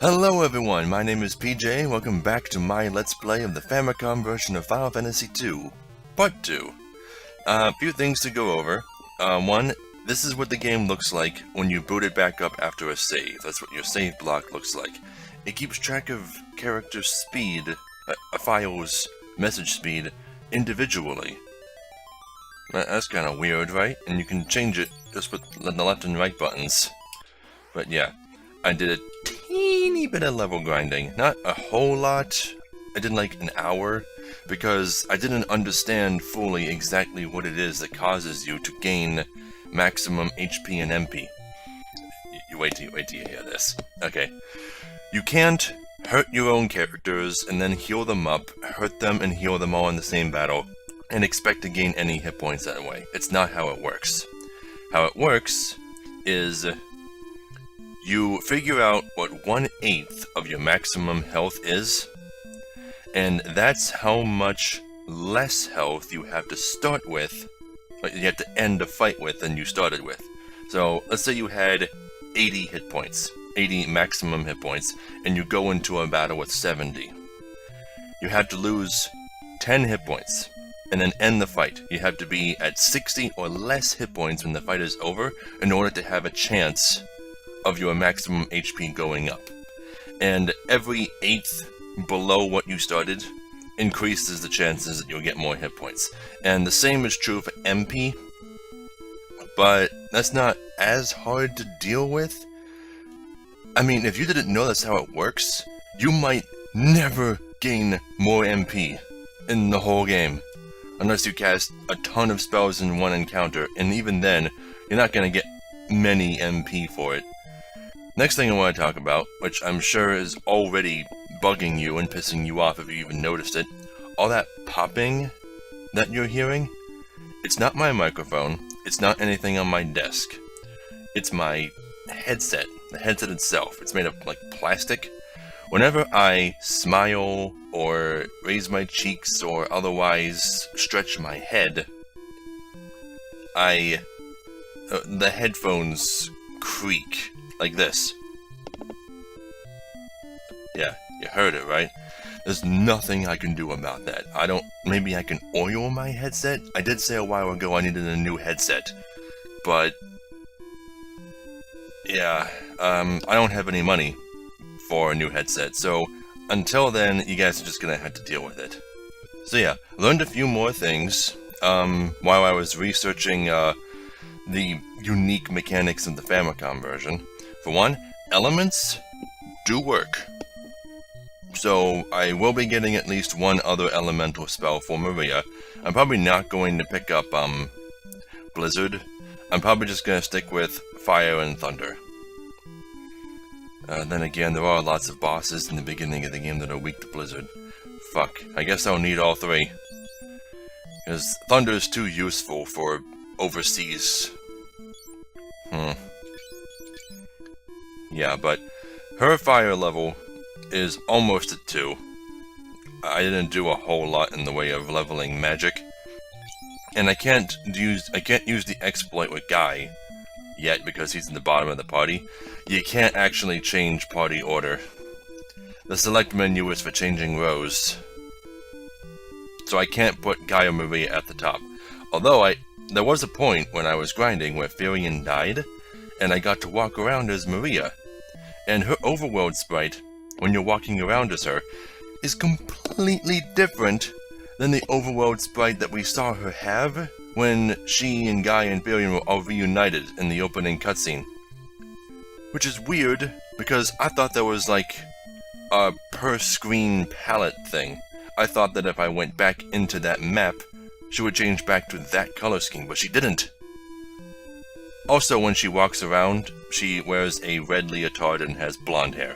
Hello everyone, my name is PJ, welcome back to my Let's Play of the Famicom version of Final Fantasy II, Part 2. A few things to go over. One, this is what the game looks like when you boot it back up after a save. That's what your save block looks like. It keeps track of character speed, a file's message speed, individually. That's kind of weird, right? And you can change it just with the left and right buttons. But yeah, I did a teeny bit of level grinding. Not a whole lot. I did like an hour, because I didn't understand fully exactly what it is that causes you to gain maximum HP and MP. You wait till you hear this. Okay. You can't hurt your own characters and then heal them up, hurt them and heal them all in the same battle, and expect to gain any hit points that way. It's not how it works. How it works is you figure out what 1/8 of your maximum health is, and that's how much less health you have to start with, you have to end a fight with than you started with. So let's say you had 80 hit points, 80 maximum hit points, and you go into a battle with 70. You have to lose 10 hit points and then end the fight. You have to be at 60 or less hit points when the fight is over in order to have a chance of your maximum HP going up. And every 1/8 below what you started increases the chances that you'll get more hit points. And the same is true for MP, but that's not as hard to deal with. I mean, if you didn't know that's how it works, you might never gain more MP in the whole game, unless you cast a ton of spells in one encounter, and even then, you're not going to get many MP for it. Next thing I want to talk about, which I'm sure is already bugging you and pissing you off if you even noticed it, all that popping that you're hearing, it's not my microphone, it's not anything on my desk. It's my headset, the headset itself. It's made of like plastic. Whenever I smile or raise my cheeks or otherwise stretch my head, the headphones creak. Like this. Yeah, you heard it, right? There's nothing I can do about that. Maybe I can oil my headset? I did say a while ago I needed a new headset. But, yeah, I don't have any money for a new headset, so until then, you guys are just gonna have to deal with it. So yeah, learned a few more things, while I was researching, the unique mechanics of the Famicom version. For one, elements do work. So I will be getting at least one other elemental spell for Maria. I'm probably not going to pick up Blizzard. I'm probably just going to stick with Fire and Thunder. Then again, there are lots of bosses in the beginning of the game that are weak to Blizzard. Fuck, I guess I'll need all three. Because Thunder is too useful for overseas. Yeah, but her fire level is almost at 2. I didn't do a whole lot in the way of leveling magic. And I can't use the exploit with Guy yet because he's in the bottom of the party. You can't actually change party order. The select menu is for changing rows. So I can't put Guy or Maria at the top. Although there was a point when I was grinding where Firion died, and I got to walk around as Maria. And her overworld sprite, when you're walking around as her, is completely different than the overworld sprite that we saw her have when she and Guy and Firion were all reunited in the opening cutscene. Which is weird, because I thought there was like a per-screen palette thing. I thought that if I went back into that map, she would change back to that color scheme, but she didn't. Also, when she walks around, she wears a red leotard and has blonde hair.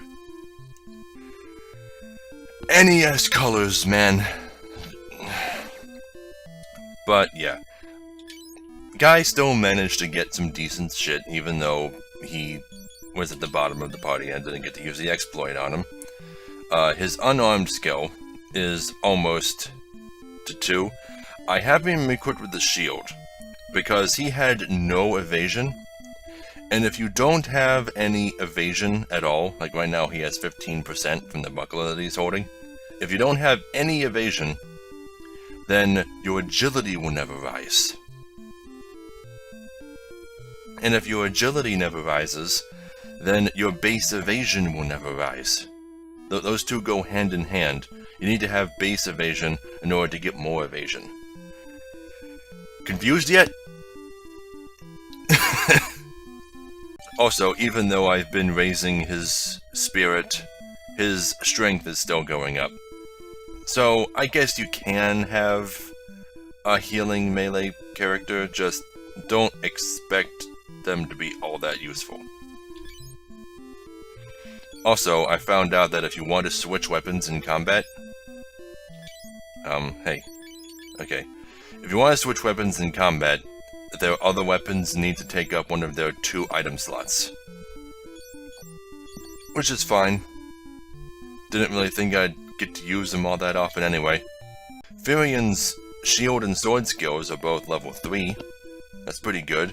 NES colors, man. But, yeah. Guy still managed to get some decent shit, even though he was at the bottom of the party and didn't get to use the exploit on him. His unarmed skill is almost to 2. I have him equipped with the shield, because he had no evasion, And if you don't have any evasion at all, like right now he has 15% from the buckler that he's holding, if you don't have any evasion, then your agility will never rise. And if your agility never rises, then your base evasion will never rise. Those two go hand in hand. You need to have base evasion in order to get more evasion. Confused yet? Also, even though I've been raising his spirit, his strength is still going up. So, I guess you can have a healing melee character, just don't expect them to be all that useful. Also, I found out that if you want to switch weapons in combat... hey. Okay. If you want to switch weapons in combat, their other weapons need to take up one of their 2 item slots. Which is fine. Didn't really think I'd get to use them all that often anyway. Furion's shield and sword skills are both level 3. That's pretty good.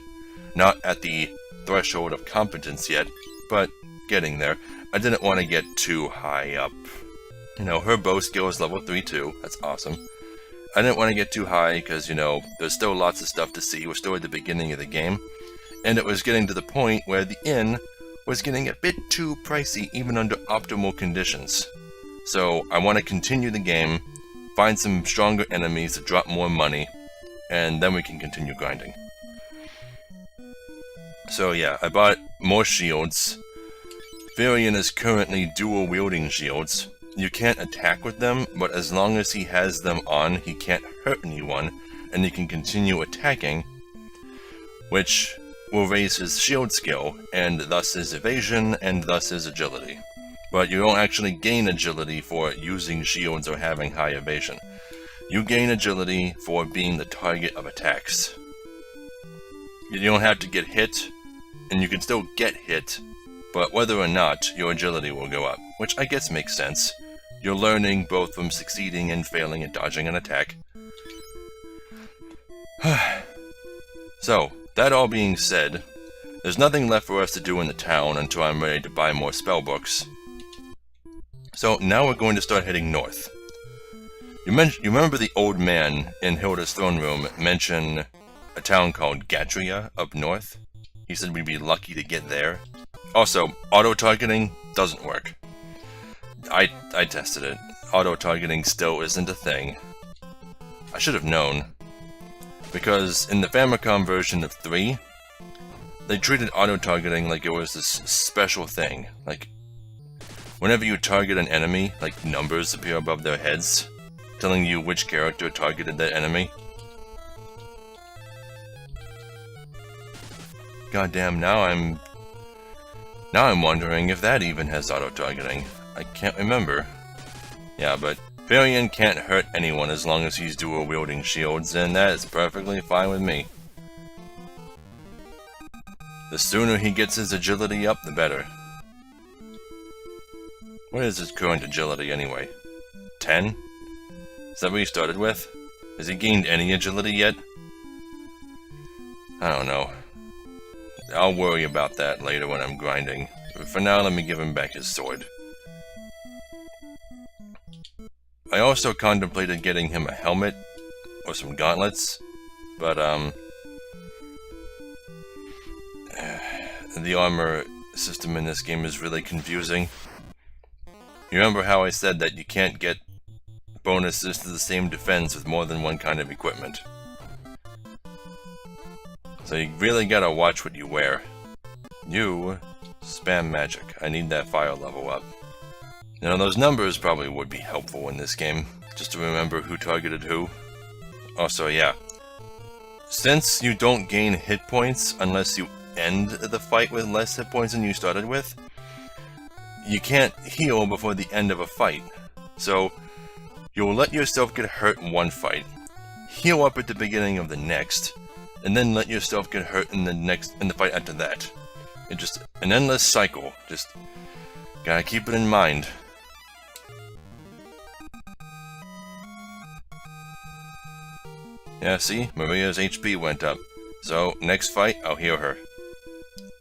Not at the threshold of competence yet, but getting there. I didn't want to get too high up. You know, her bow skill is level 3 too. That's awesome. I didn't want to get too high because, you know, there's still lots of stuff to see. We're still at the beginning of the game. And it was getting to the point where the inn was getting a bit too pricey even under optimal conditions. So I want to continue the game, find some stronger enemies to drop more money, and then we can continue grinding. So yeah, I bought more shields. Furion is currently dual wielding shields. You can't attack with them, but as long as he has them on, he can't hurt anyone, and he can continue attacking, which will raise his shield skill, and thus his evasion, and thus his agility. But you don't actually gain agility for using shields or having high evasion. You gain agility for being the target of attacks. You don't have to get hit, and you can still get hit, but whether or not, your agility will go up, which I guess makes sense. You're learning both from succeeding and failing at dodging an attack. So, that all being said, there's nothing left for us to do in the town until I'm ready to buy more spellbooks. So, now we're going to start heading north. You remember the old man in Hilda's throne room mention a town called Gatria up north? He said we'd be lucky to get there. Also, auto-targeting doesn't work. I tested it. Auto-targeting still isn't a thing. I should have known. Because in the Famicom version of 3, they treated auto-targeting like it was this special thing. Like, whenever you target an enemy, like numbers appear above their heads, telling you which character targeted that enemy. Goddamn, now I'm wondering if that even has auto-targeting. I can't remember. Yeah, but Furion can't hurt anyone as long as he's dual-wielding shields, and that is perfectly fine with me. The sooner he gets his agility up, the better. What is his current agility anyway? 10? Is that what he started with? Has he gained any agility yet? I don't know. I'll worry about that later when I'm grinding. But for now, let me give him back his sword. I also contemplated getting him a helmet or some gauntlets, but the armor system in this game is really confusing. You remember how I said that you can't get bonuses to the same defense with more than one kind of equipment? So you really gotta watch what you wear. You spam magic. I need that fire level up. Now those numbers probably would be helpful in this game, just to remember who targeted who. Also, yeah. Since you don't gain hit points unless you end the fight with less hit points than you started with, you can't heal before the end of a fight. So, you'll let yourself get hurt in one fight, heal up at the beginning of the next, and then let yourself get hurt in the fight after that. It's just an endless cycle. Just gotta keep it in mind. Yeah, see? Maria's HP went up. So, next fight, I'll heal her.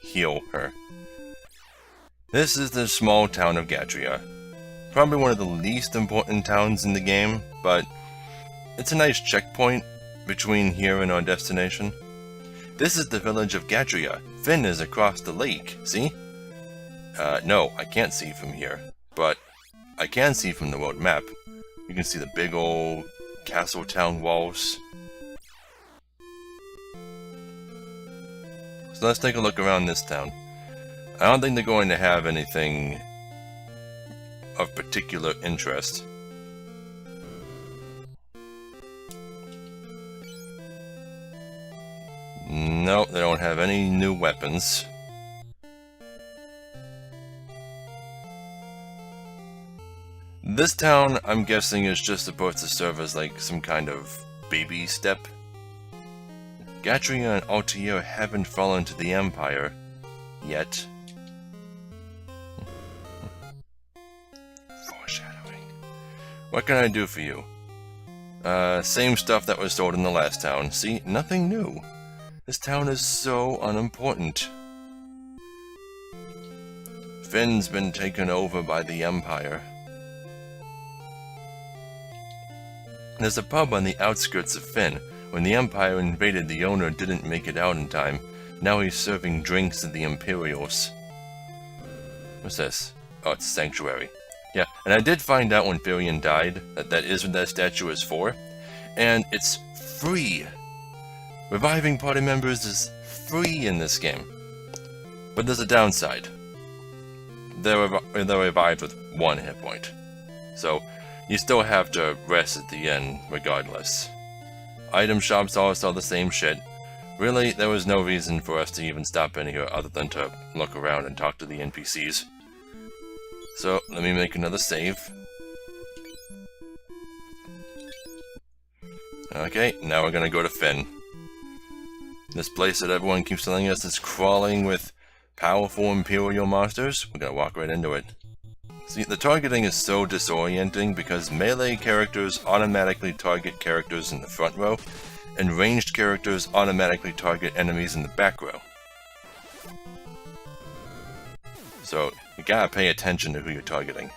heal her. This is the small town of Gatria. Probably one of the least important towns in the game, but it's a nice checkpoint between here and our destination. This is the village of Gatria. Finn is across the lake, see? No, I can't see from here, but I can see from the world map. You can see the big old castle town walls. So let's take a look around this town. I don't think they're going to have anything of particular interest. Nope, they don't have any new weapons. This town, I'm guessing, is just supposed to serve as like some kind of baby step. Gatria and Altair haven't fallen to the Empire yet. Foreshadowing. What can I do for you? Same stuff that was sold in the last town. See, nothing new. This town is so unimportant. Finn's been taken over by the Empire. There's a pub on the outskirts of Finn. When the Empire invaded, the owner didn't make it out in time. Now he's serving drinks to the Imperials. What's this? Oh, it's a sanctuary. Yeah, and I did find out when Firion died that is what that statue is for. And it's free. Reviving party members is free in this game. But there's a downside. They're revived with 1 hit point. So, you still have to rest at the end regardless. Item shops all sell the same shit. Really, there was no reason for us to even stop in here other than to look around and talk to the NPCs. So, let me make another save. Okay, now we're gonna go to Finn. This place that everyone keeps telling us is crawling with powerful Imperial monsters. We're gonna walk right into it. See, the targeting is so disorienting because melee characters automatically target characters in the front row, and ranged characters automatically target enemies in the back row. So, you gotta pay attention to who you're targeting.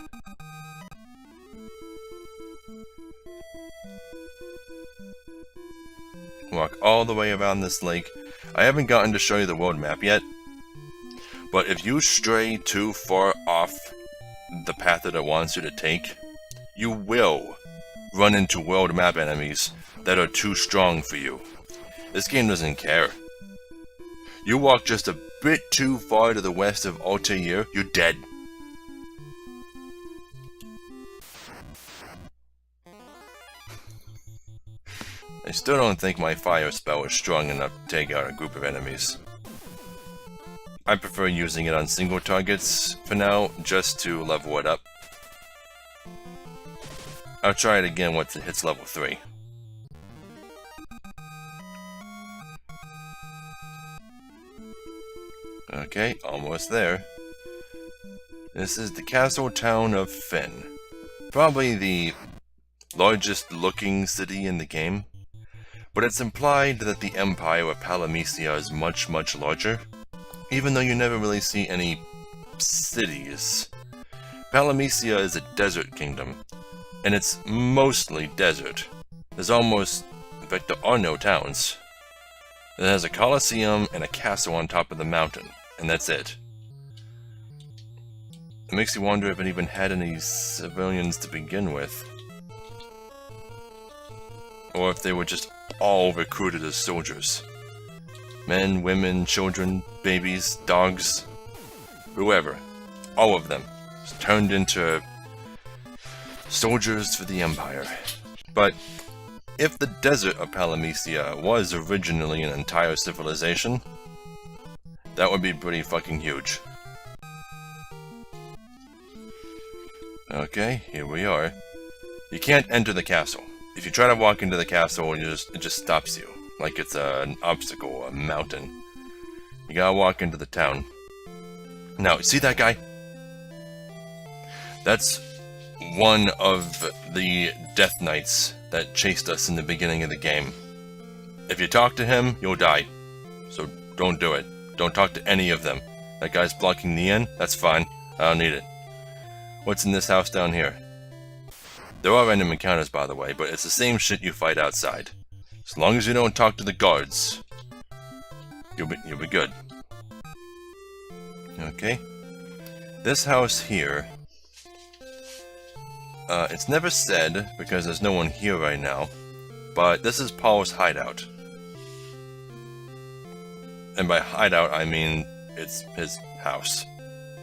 Walk all the way around this lake. I haven't gotten to show you the world map yet, but if you stray too far off the path that it wants you to take, you will run into world map enemies that are too strong for you. This game doesn't care. You walk just a bit too far to the west of Altair, you're dead. I still don't think my fire spell is strong enough to take out a group of enemies. I prefer using it on single targets for now, just to level it up. I'll try it again once it hits level 3. Okay, almost there. This is the castle town of Finn. Probably the largest looking city in the game. But it's implied that the Empire of Palamecia is much, much larger, even though you never really see any cities. Palamecia is a desert kingdom, and it's mostly desert. There's almost, in fact, there are no towns. It has a coliseum and a castle on top of the mountain, and that's it. It makes you wonder if it even had any civilians to begin with. Or if they were just all recruited as soldiers. Men, women, children, babies, dogs, whoever. All of them turned into soldiers for the Empire. But if the desert of Palamecia was originally an entire civilization, that would be pretty fucking huge. Okay, here we are. You can't enter the castle. If you try to walk into the castle, it just stops you. Like it's an obstacle, a mountain. You gotta walk into the town. Now, see that guy? That's one of the Death Knights that chased us in the beginning of the game. If you talk to him, you'll die. So don't do it. Don't talk to any of them. That guy's blocking the inn? That's fine. I don't need it. What's in this house down here? There are random encounters, by the way, but it's the same shit you fight outside. As long as you don't talk to the guards, you'll be good. Okay. This house here, it's never said because there's no one here right now, but this is Paul's hideout. And by hideout, I mean it's his house.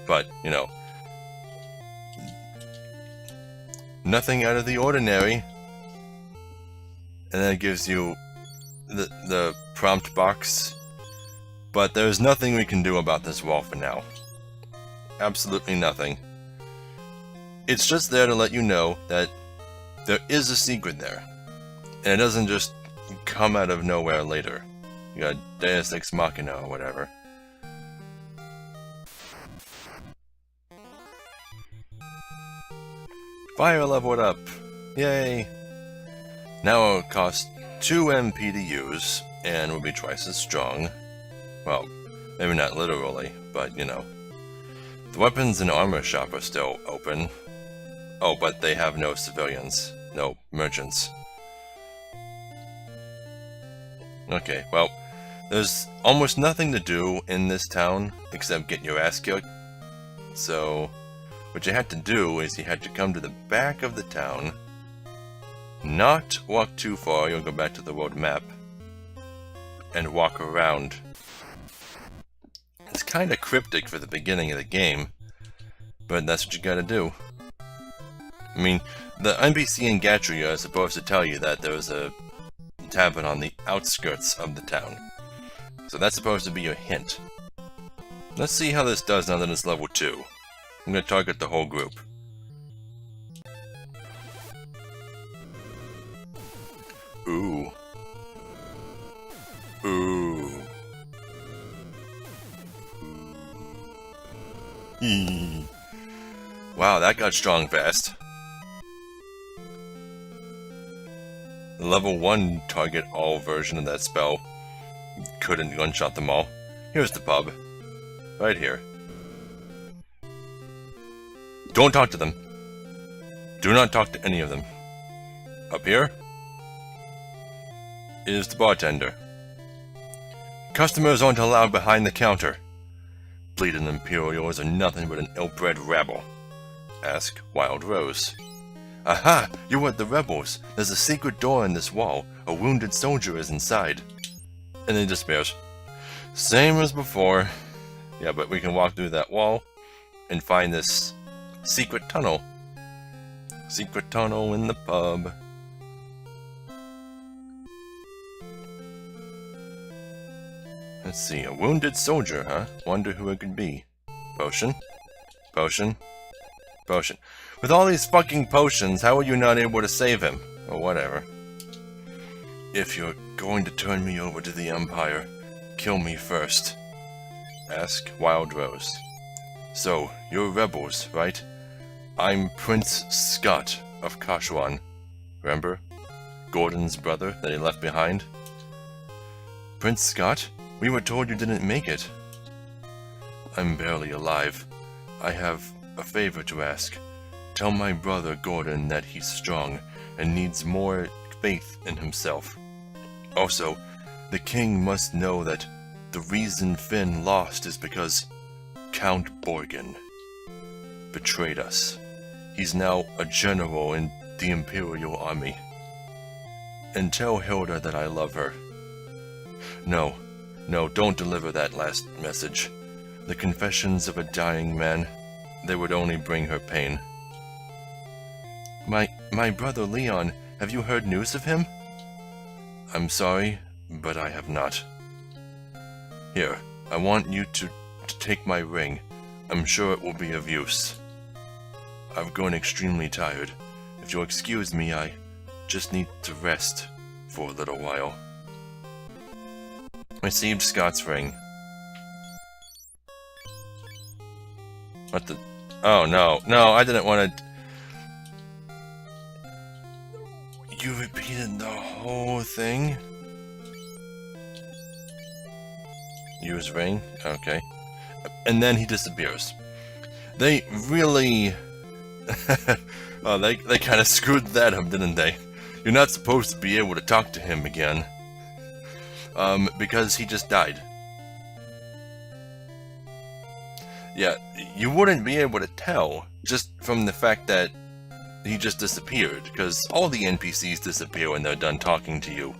But, you know, nothing out of the ordinary. And then it gives you the prompt box. But there's nothing we can do about this wall for now. Absolutely nothing. It's just there to let you know that there is a secret there. And it doesn't just come out of nowhere later. You got Deus Ex Machina or whatever. Fire leveled up! Yay! Now it'll cost 2 MP to use, and will be twice as strong. Well, maybe not literally, but you know. The weapons and armor shop are still open. Oh, but they have no civilians. No merchants. Okay, well, there's almost nothing to do in this town except get your ass kicked. So, what you had to do is you had to come to the back of the town, not walk too far, you'll go back to the world map, and walk around. It's kinda cryptic for the beginning of the game, but that's what you gotta do. I mean, the NPC in Gatria is supposed to tell you that there was a tavern on the outskirts of the town. So that's supposed to be your hint. Let's see how this does now that it's level 2. I'm gonna target the whole group. Ooh. Ooh. Wow, that got strong fast. The level 1 target all version of that spell couldn't one-shot them all. Here's the pub. Right here. Don't talk to them. Do not talk to any of them. Up here is the bartender. Customers aren't allowed behind the counter. Bleeding Imperials are nothing but an ill-bred rabble. Ask Wild Rose. Aha! You're with the rebels. There's a secret door in this wall. A wounded soldier is inside. And then despairs. Same as before. Yeah, but we can walk through that wall and find this secret tunnel. Secret tunnel in the pub. Let's see, a wounded soldier, huh? Wonder who it could be. Potion? Potion? Potion. With all these fucking potions, how are you not able to save him? Or whatever. If you're going to turn me over to the Empire, kill me first. Ask Wild Rose. So, you're rebels, right? I'm Prince Scott of Kashuan. Remember? Gordon's brother that he left behind? Prince Scott? We were told you didn't make it. I'm barely alive. I have a favor to ask. Tell my brother Gordon that he's strong and needs more faith in himself. Also, the king must know that the reason Finn lost is because Count Borgin betrayed us. He's now a general in the Imperial Army. And tell Hilda that I love her. No, don't deliver that last message. The confessions of a dying man, they would only bring her pain. My brother Leon, have you heard news of him? I'm sorry, but I have not. Here, I want you to take my ring. I'm sure it will be of use. I've grown extremely tired. If you'll excuse me, I just need to rest for a little while. Received Scott's ring. What the... Oh, no, I didn't want to... You repeated the whole thing? Use ring? Okay. And then he disappears. They really... oh, they kind of screwed that up, didn't they? You're not supposed to be able to talk to him again. Because he just died. Yeah, you wouldn't be able to tell just from the fact that he just disappeared, because all the NPCs disappear when they're done talking to you.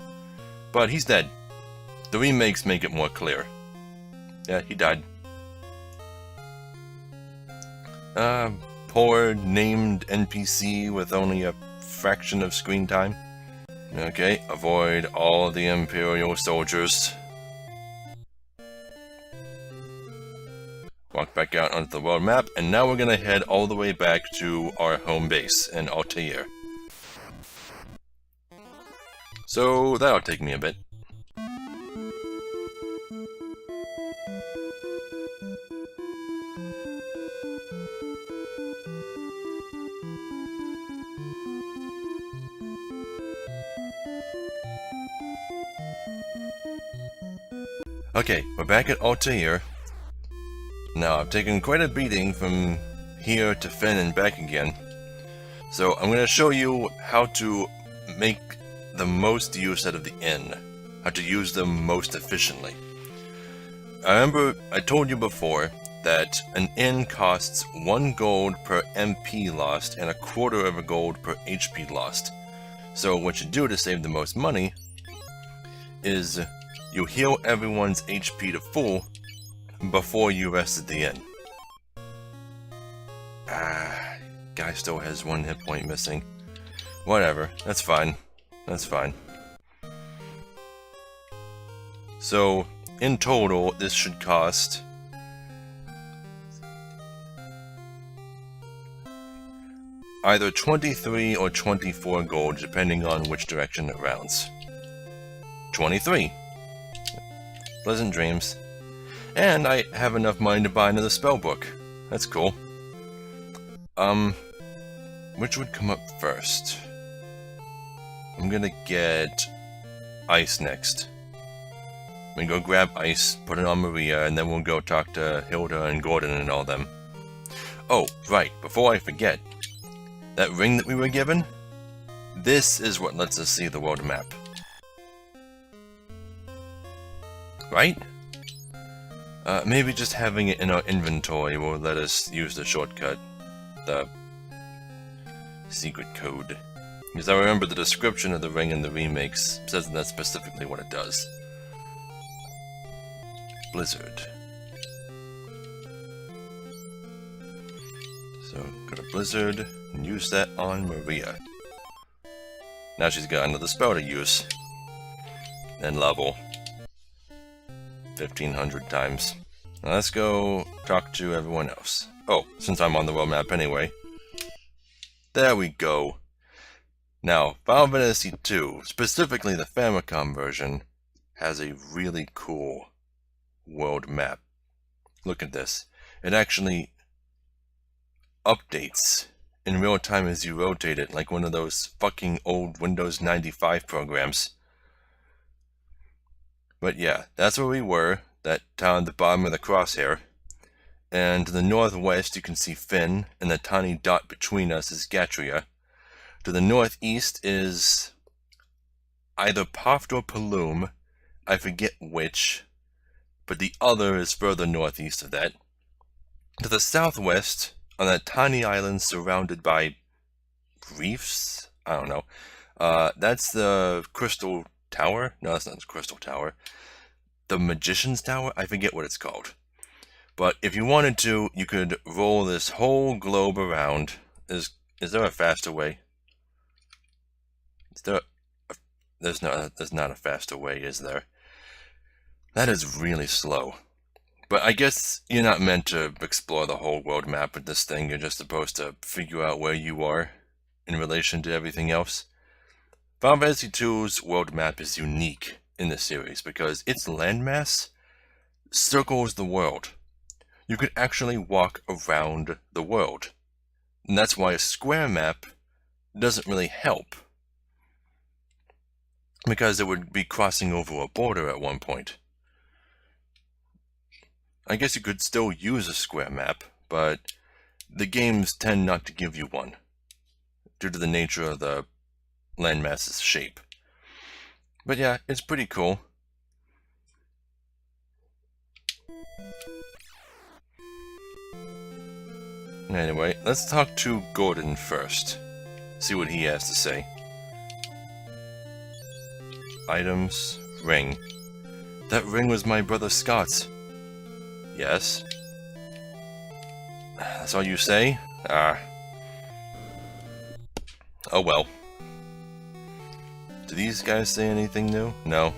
But he's dead. The remakes make it more clear. Yeah, he died. Poor named NPC with only a fraction of screen time. Okay, avoid all the Imperial soldiers. Walk back out onto the world map, and now we're gonna head all the way back to our home base in Altair. So that'll take me a bit. Okay, we're back at Altair. Now, I've taken quite a beating from here to Finn and back again. So, I'm going to show you how to make the most use out of the inn. How to use them most efficiently. I remember I told you before that an inn costs 1 gold per MP lost and 1/4 of a gold per HP lost. So, what you do to save the most money is you heal everyone's HP to full before you rest at the inn. Guy still has 1 hit point missing. Whatever, that's fine. That's fine. So, in total, this should cost either 23 or 24 gold, depending on which direction it rounds. 23. Pleasant dreams. And I have enough money to buy another spell book. That's cool. Which would come up first? I'm gonna get Ice next. I'm gonna go grab Ice, put it on Maria, and then we'll go talk to Hilda and Gordon and all them. Oh, right, before I forget, that ring that we were given? This is what lets us see the world map. Right? Maybe just having it in our inventory will let us use the shortcut. The secret code. Because I remember the description of the ring in the remakes says that's specifically what it does. Blizzard. So, go to Blizzard and use that on Maria. Now she's got another spell to use. And level. 1,500 times. Now let's go talk to everyone else. Oh, since I'm on the world map anyway. There we go. Now, Final Fantasy II, specifically the Famicom version, has a really cool world map. Look at this. It actually updates in real time as you rotate it, like one of those fucking old Windows 95 programs. But yeah, that's where we were, that town at the bottom of the crosshair. And to the northwest you can see Finn, and the tiny dot between us is Gatria. To the northeast is either Poft or Paloom, I forget which, but the other is further northeast of that. To the southwest, on that tiny island surrounded by reefs? I don't know. That's the Crystal Tower? No, that's not the Crystal Tower. The Magician's Tower? I forget what it's called. But if you wanted to, you could roll this whole globe around. Is there a faster way? There's not a faster way, is there? That is really slow. But I guess you're not meant to explore the whole world map with this thing. You're just supposed to figure out where you are in relation to everything else. Final Fantasy II's world map is unique in the series because its landmass circles the world. You could actually walk around the world. And that's why a square map doesn't really help. Because it would be crossing over a border at one point. I guess you could still use a square map, but the games tend not to give you one, due to the nature of the landmass's shape. But yeah, it's pretty cool. Anyway, let's talk to Gordon first. See what he has to say. Items, ring. That ring was my brother Scott's. Yes? That's all you say? Ah. Oh well. Do these guys say anything new? No.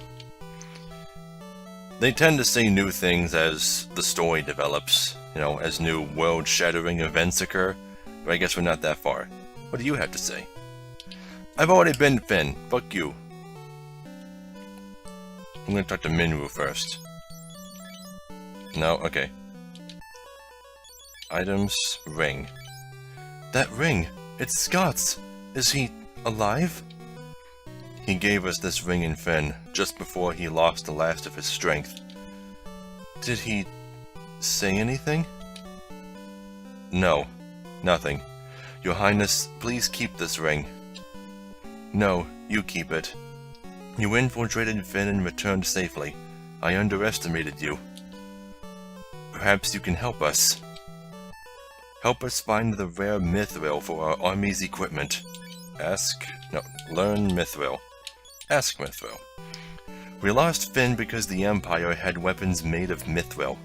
They tend to say new things as the story develops, you know, as new world-shattering events occur, but I guess we're not that far. What do you have to say? I've already been Finn. Fuck you. I'm gonna talk to Minwoo first. No? Okay. Items, ring. That ring! It's Scott's! Is he alive? He gave us this ring in Finn, just before he lost the last of his strength. Did he say anything? No, nothing. Your Highness, please keep this ring. No, you keep it. You infiltrated Finn and returned safely. I underestimated you. Perhaps you can help us. Help us find the rare mithril for our army's equipment. Learn mithril. Ask mithril. We lost Finn because the Empire had weapons made of mithril.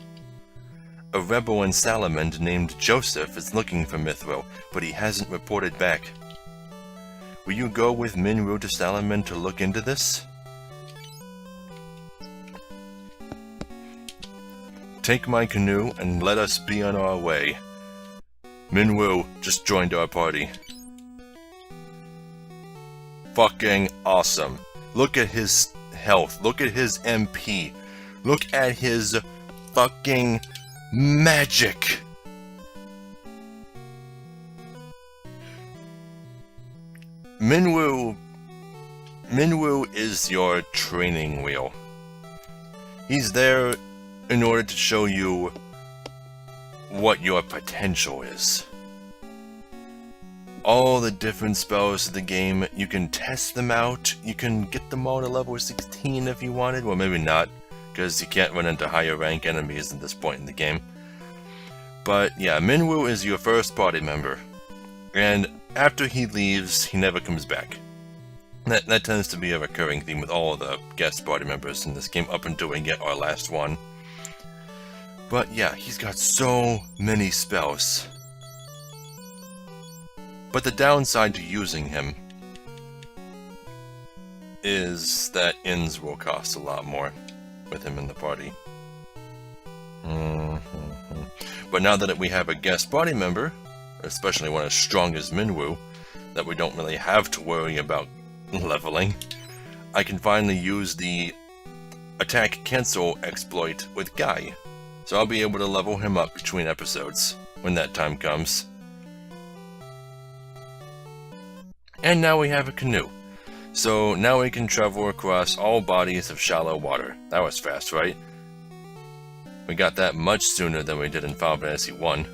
A rebel in Salamand named Joseph is looking for mithril, but he hasn't reported back. Will you go with Minwoo to Salamand to look into this? Take my canoe and let us be on our way. Minwoo just joined our party. Fucking awesome. Look at his health. Look at his MP. Look at his fucking magic. Minwoo is your training wheel. He's there in order to show you what your potential is. All the different spells of the game, you can test them out, you can get them all to level 16 if you wanted, well maybe not, because you can't run into higher rank enemies at this point in the game. But yeah, Minwoo is your first party member, and after he leaves, he never comes back. That tends to be a recurring theme with all of the guest party members in this game up until we get our last one. But yeah, he's got so many spells. But the downside to using him is that ins will cost a lot more with him in the party. But now that we have a guest party member, especially one as strong as Minwoo, that we don't really have to worry about leveling, I can finally use the attack cancel exploit with Guy. So I'll be able to level him up between episodes when that time comes. And now we have a canoe. So now we can travel across all bodies of shallow water. That was fast, right? We got that much sooner than we did in Final Fantasy 1.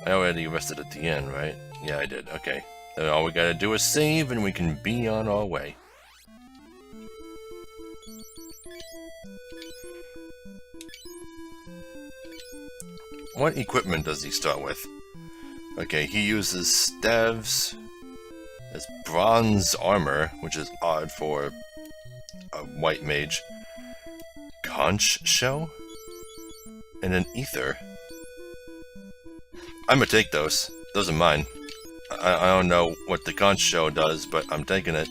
I already rested at the end, right? Yeah, I did. Okay. Then all we gotta do is save and we can be on our way. What equipment does he start with? Okay, he uses staves, as bronze armor, which is odd for a white mage, conch shell, and an ether. I'm gonna take those. Those are mine. I don't know what the conch shell does, but I'm taking it.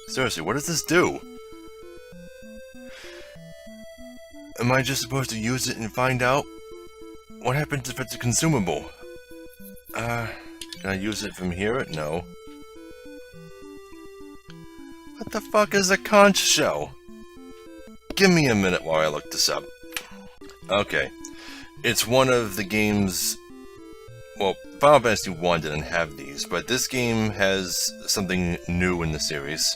Seriously, what does this do? Am I just supposed to use it and find out? What happens if it's a consumable? Can I use it from here? No. What the fuck is a conch shell? Give me a minute while I look this up. Okay. It's one of the games... Well, Final Fantasy 1 didn't have these, but this game has something new in the series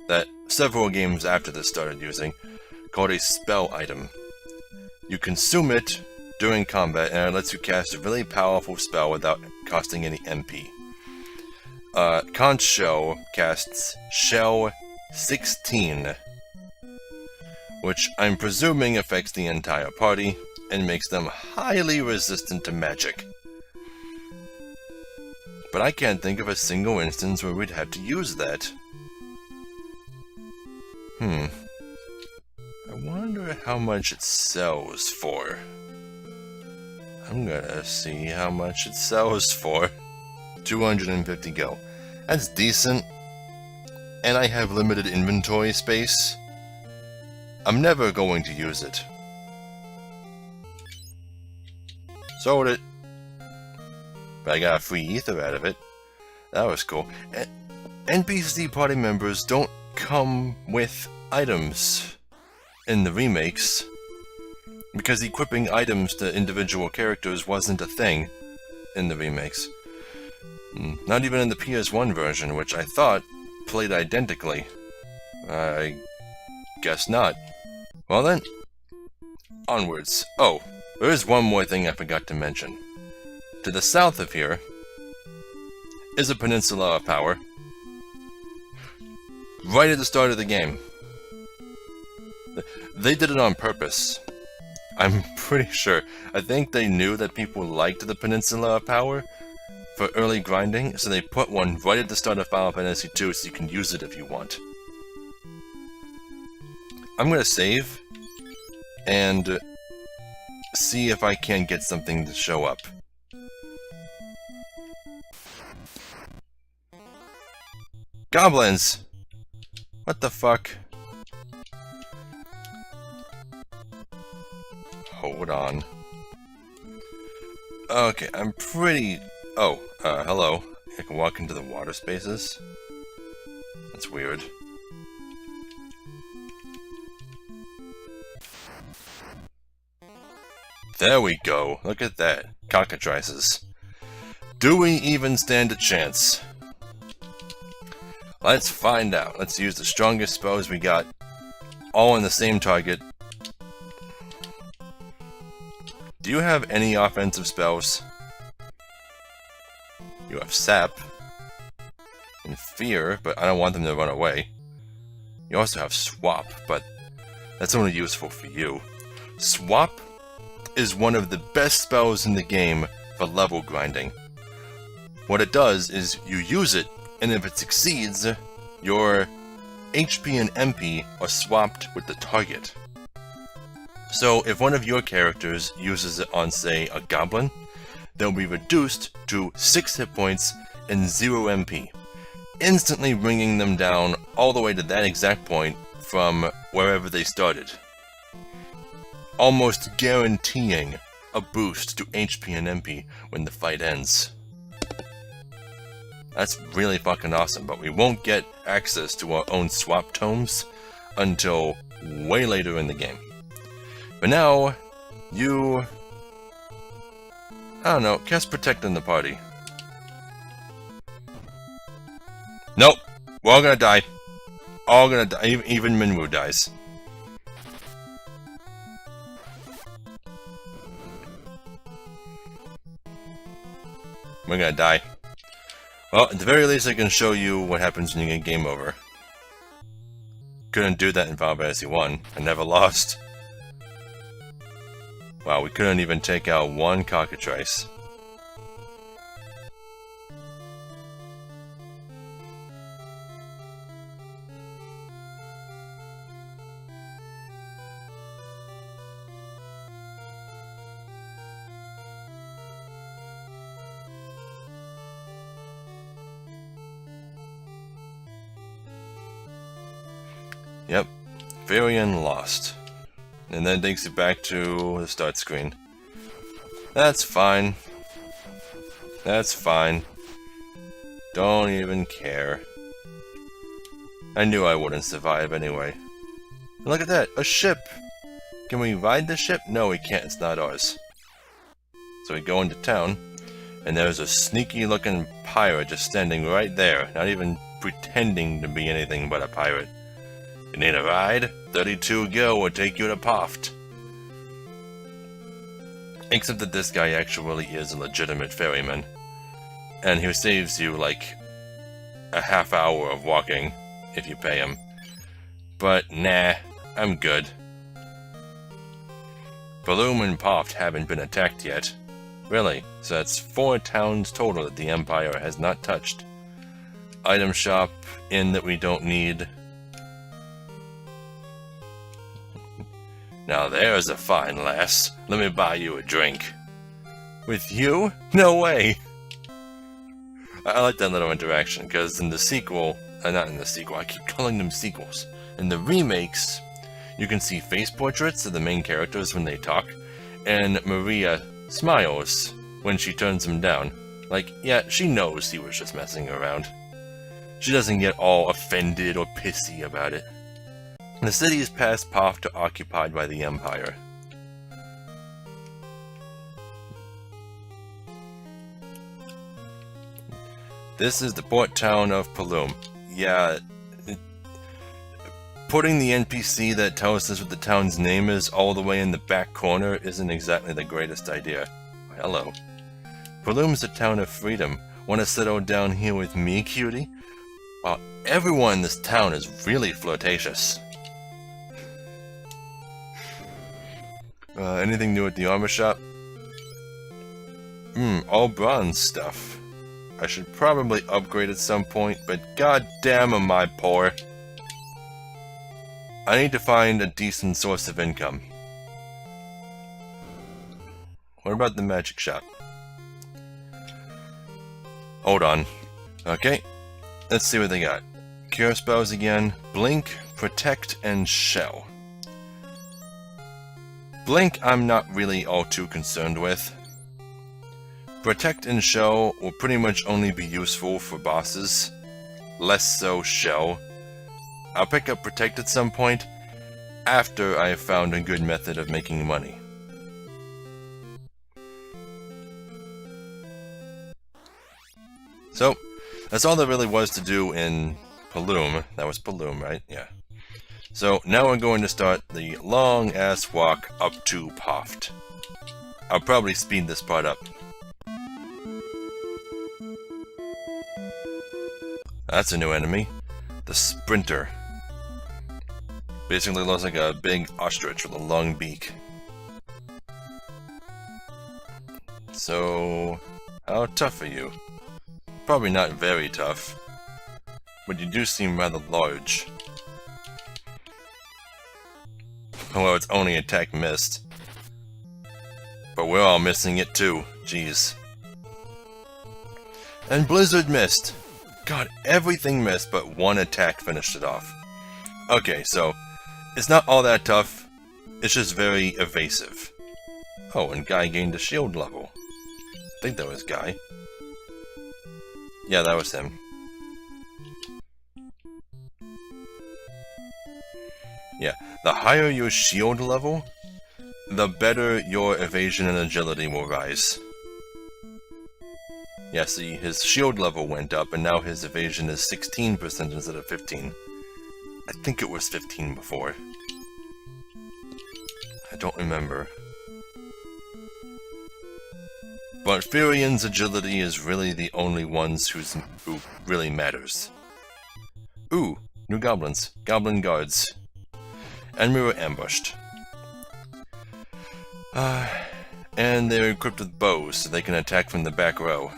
that several games after this started using. called a spell item. You consume it during combat, and it lets you cast a really powerful spell without costing any MP. Conch Shell casts Shell 16, which I'm presuming affects the entire party and makes them highly resistant to magic. But I can't think of a single instance where we'd have to use that. I wonder how much it sells for. I'm gonna see how much it sells for. 250 gil. That's decent. And I have limited inventory space. I'm never going to use it. Sold it. But I got a free ether out of it. That was cool. NPC party members don't come with items in the remakes, because equipping items to individual characters wasn't a thing in the remakes. Not even in the PS1 version, which I thought played identically. I guess not. Well then, onwards. Oh, there is one more thing I forgot to mention. To the south of here is a peninsula of power. Right at the start of the game. They did it on purpose. I'm pretty sure. I think they knew that people liked the Peninsula of Power for early grinding, so they put one right at the start of Final Fantasy II so you can use it if you want. I'm gonna save and see if I can get something to show up. Goblins! What the fuck? Hold on. Okay, I'm pretty... Oh, hello. I can walk into the water spaces? That's weird. There we go. Look at that. Cockatrices. Do we even stand a chance? Let's find out. Let's use the strongest spells we got. All on the same target. Do you have any offensive spells? You have Sap. And Fear, but I don't want them to run away. You also have Swap, but that's only useful for you. Swap is one of the best spells in the game for level grinding. What it does is you use it, and if it succeeds, your HP and MP are swapped with the target. So if one of your characters uses it on, say, a goblin, they'll be reduced to 6 hit points and 0 MP, instantly bringing them down all the way to that exact point from wherever they started, almost guaranteeing a boost to HP and MP when the fight ends. That's really fucking awesome, but we won't get access to our own swap tomes until way later in the game. But now, you... I don't know, cast Protect in the party. Nope! We're all gonna die. All gonna die. Even Minwu dies. We're gonna die. Well, at the very least I can show you what happens when you get game over. Couldn't do that in Final Fantasy 1. I never lost. Wow, we couldn't even take out one cockatrice. Yep, Varian lost. And then takes it back to the start screen. That's fine. That's fine. Don't even care. I knew I wouldn't survive anyway. And look at that, a ship! Can we ride the ship? No, we can't, it's not ours. So we go into town, and there's a sneaky looking pirate just standing right there, not even pretending to be anything but a pirate. You need a ride? 32 Gil will take you to Poft. Except that this guy actually is a legitimate ferryman. And he saves you like a half hour of walking if you pay him. But nah, I'm good. Bloom and Poft haven't been attacked yet. Really, so that's 4 towns total that the Empire has not touched. Item shop, inn that we don't need. Now there's a fine lass. Let me buy you a drink. With you? No way! I like that little interaction, because in the sequel, not in the sequel, I keep calling them sequels. In the remakes, you can see face portraits of the main characters when they talk, and Maria smiles when she turns him down. Like, yeah, she knows he was just messing around. She doesn't get all offended or pissy about it. The city is past Poft or occupied by the Empire. This is the port town of Paloom. Yeah, putting the NPC that tells us what the town's name is all the way in the back corner isn't exactly the greatest idea. Hello. Paloom's a town of freedom. Want to settle down here with me, cutie? Wow, everyone in this town is really flirtatious. Anything new at the armor shop? All bronze stuff. I should probably upgrade at some point, but goddamn am I poor. I need to find a decent source of income. What about the magic shop? Hold on. Okay, let's see what they got. Cure spells again. Blink, Protect, and Shell. Blink I'm not really all too concerned with. Protect and Shell will pretty much only be useful for bosses. Less so Shell. I'll pick up Protect at some point, after I have found a good method of making money. So, that's all there really was to do in Paloom. That was Paloom, right? Yeah. So, now we're going to start the long-ass walk up to Poft. I'll probably speed this part up. That's a new enemy. The Sprinter. Basically looks like a big ostrich with a long beak. So, how tough are you? Probably not very tough, but you do seem rather large. Well, it's only attack missed. But we're all missing it too, jeez. And Blizzard missed! God, everything missed but one attack finished it off. Okay, so, it's not all that tough, it's just very evasive. Oh, and Guy gained a shield level. I think that was Guy. Yeah, that was him. Yeah, the higher your shield level, the better your evasion and agility will rise. Yeah, see, his shield level went up, and now his evasion is 16% instead of 15. I think it was 15 before. I don't remember. But Furian's agility is really the only ones who really matters. Ooh, new goblins. Goblin guards. And we were ambushed. And they're equipped with bows, so they can attack from the back row.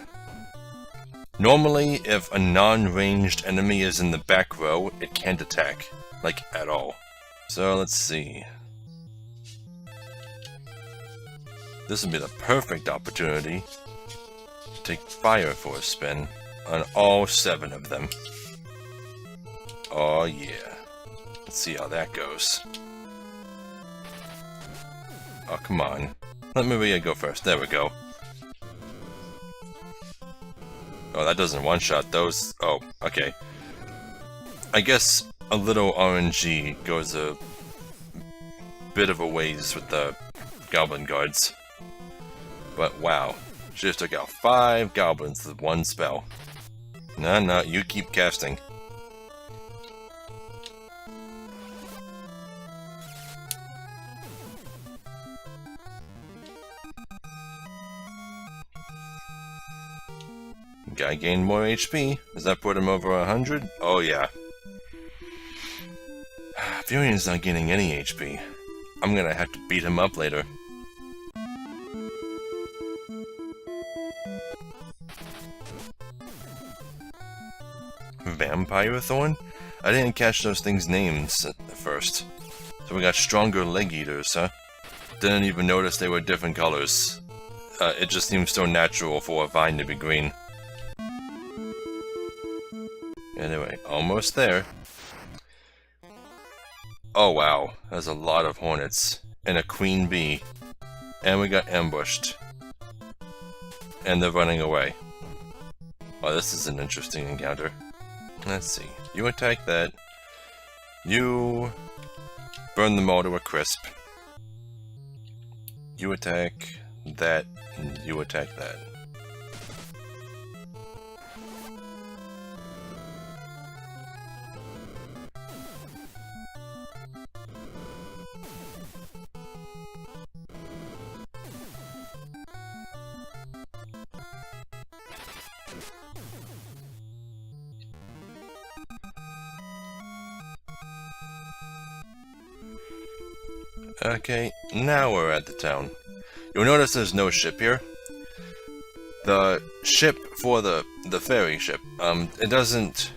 Normally, if a non-ranged enemy is in the back row, it can't attack. Like, at all. So, let's see. This would be the perfect opportunity to take fire for a spin on all 7 of them. Oh yeah. Let's see how that goes. Oh, come on. Let Maria go first. There we go. Oh, that doesn't one-shot those. Oh, okay. I guess a little RNG goes a bit of a ways with the goblin guards. But wow, she just took out 5 goblins with 1 spell. No, you keep casting. Guy gained more HP. Does that put him over 100? Oh yeah. Furion's not gaining any HP. I'm gonna have to beat him up later. Vampire Thorn? I didn't catch those things' names at first. So we got stronger leg eaters, huh? Didn't even notice they were different colors. It just seems so natural for a vine to be green. Anyway, almost there. Oh wow, there's a lot of hornets. And a queen bee. And we got ambushed. And they're running away. Oh, this is an interesting encounter. Let's see. You attack that. You burn them all to a crisp. You attack that, and you attack that. Okay, now we're at the town. You'll notice there's no ship here. The ship for the ferry ship, it doesn't...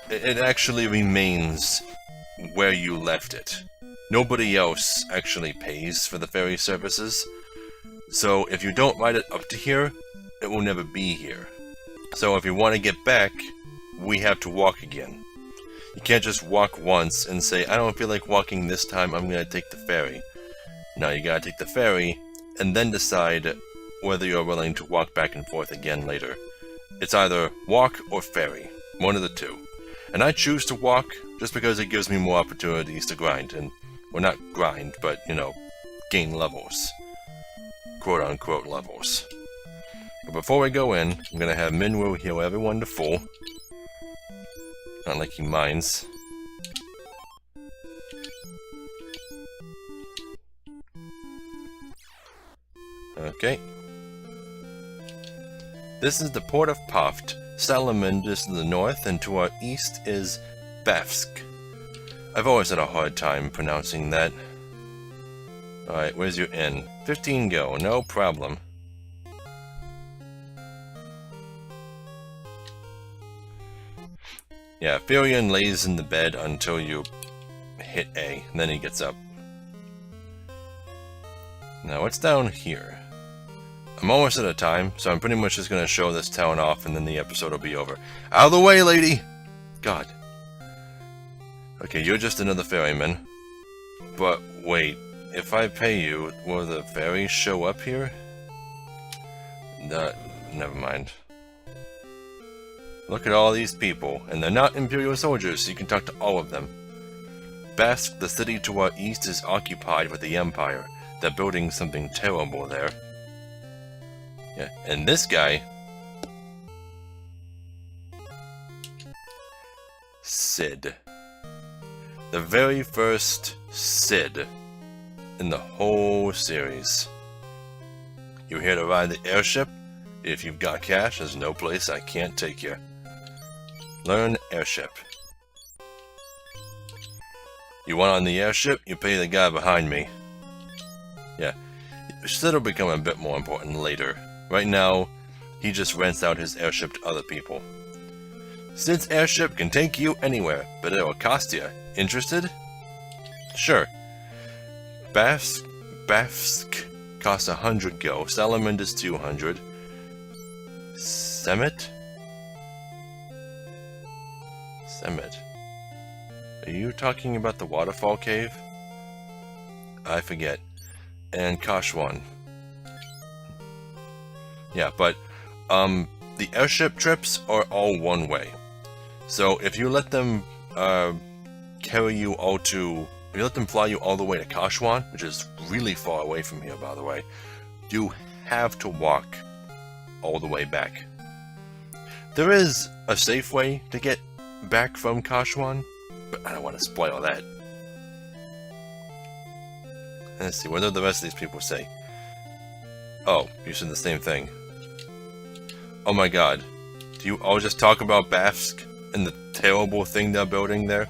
It actually remains where you left it. Nobody else actually pays for the ferry services. So if you don't ride it up to here, it will never be here. So if you want to get back, we have to walk again. You can't just walk once and say, I don't feel like walking this time, I'm gonna take the ferry. No, you gotta take the ferry, and then decide whether you're willing to walk back and forth again later. It's either walk or ferry, one of the two. And I choose to walk, just because it gives me more opportunities to grind, and, well, not grind, but, you know, gain levels. Quote-unquote levels. But before we go in, I'm gonna have Minwu heal everyone to full. Not like he minds. Okay. This is the port of Poft. Salamand is to the north, and to our east is Bafsk. I've always had a hard time pronouncing that. Alright, where's your inn? 15 go, no problem. Yeah, Furion lays in the bed until you hit A, and then he gets up. Now, what's down here? I'm almost out of time, so I'm pretty much just going to show this town off, and then the episode will be over. Out of the way, lady! God. Okay, you're just another ferryman. But, wait, if I pay you, will the ferry show up here? Never mind. Look at all these people, and they're not Imperial soldiers, so you can talk to all of them. Bafsk, the city to our east, is occupied with the Empire. They're building something terrible there. Yeah, and this guy... Cid. The very first Cid in the whole series. You here to ride the airship? If you've got cash, there's no place I can't take you. Learn airship. You want on the airship, you pay the guy behind me. Yeah, Cid will become a bit more important later. Right now, he just rents out his airship to other people. Cid's airship can take you anywhere, but it will cost you. Interested? Sure. Bafsk costs 100 go. Salamand is 200. Semet? Semet. Are you talking about the waterfall cave? I forget. And Kashwan. Yeah, but the airship trips are all one way. So if you let them carry you all to... If you let them fly you all the way to Kashwan, which is really far away from here, by the way, you have to walk all the way back. There is a safe way to get back from Kashwan, but I don't want to spoil that. Let's see, what do the rest of these people say? Oh, you said the same thing. Oh my god. Do you all just talk about Bafsk and the terrible thing they're building there?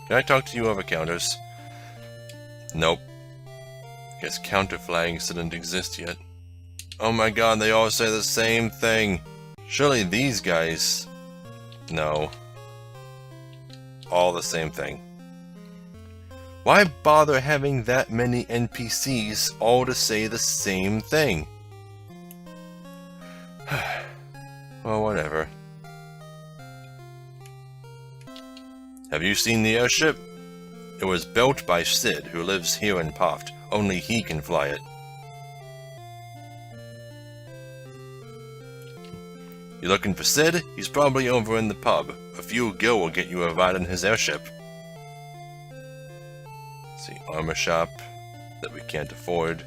Can I talk to you over counters? Nope. Guess counter flags didn't exist yet. Oh my god, they all say the same thing. Surely these guys... No. All the same thing. Why bother having that many NPCs all to say the same thing? Well, whatever. Have you seen the airship? It was built by Sid, who lives here in Poft. Only he can fly it. You looking for Sid? He's probably over in the pub. A few gil will get you a ride in his airship. Let's see, armor shop that we can't afford.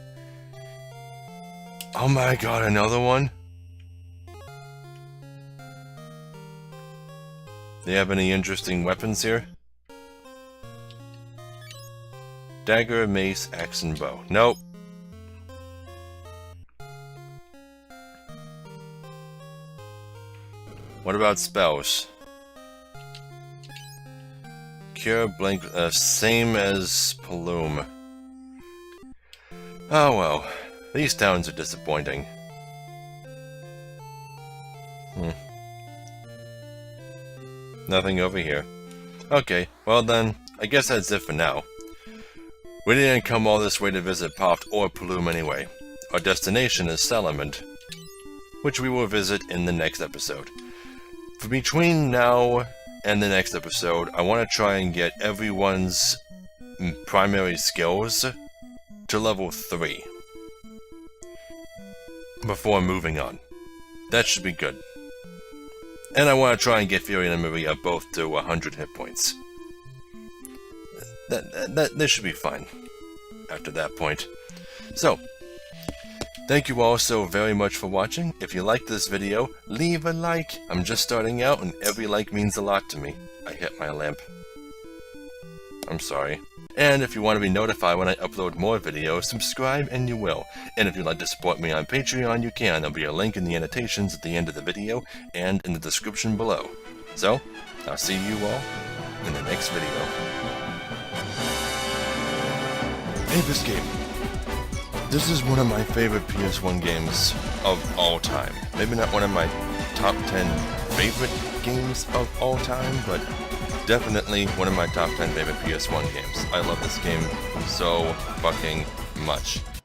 Oh my god, another one? Do you have any interesting weapons here? Dagger, mace, axe, and bow. Nope. What about spells? Cure, blank, same as Paloom. Oh well, these towns are disappointing. Nothing over here. Okay, well then, I guess that's it for now. We didn't come all this way to visit Poft or Paloom anyway. Our destination is Salamand, which we will visit in the next episode. For between now and the next episode, I want to try and get everyone's primary skills to level 3 before moving on. That should be good. And I want to try and get Fury and Maria both to 100 hit points. This should be fine after that point. So, thank you all so very much for watching. If you liked this video, leave a like. I'm just starting out and every like means a lot to me. I hit my lamp. I'm sorry. And if you want to be notified when I upload more videos, subscribe and you will. And if you'd like to support me on Patreon, you can. There'll be a link in the annotations at the end of the video and in the description below. So, I'll see you all in the next video. Hey, this game. This is one of my favorite PS1 games of all time. Maybe not one of my top 10 favorite games of all time, but definitely one of my top 10 favorite PS1 games. I love this game so fucking much.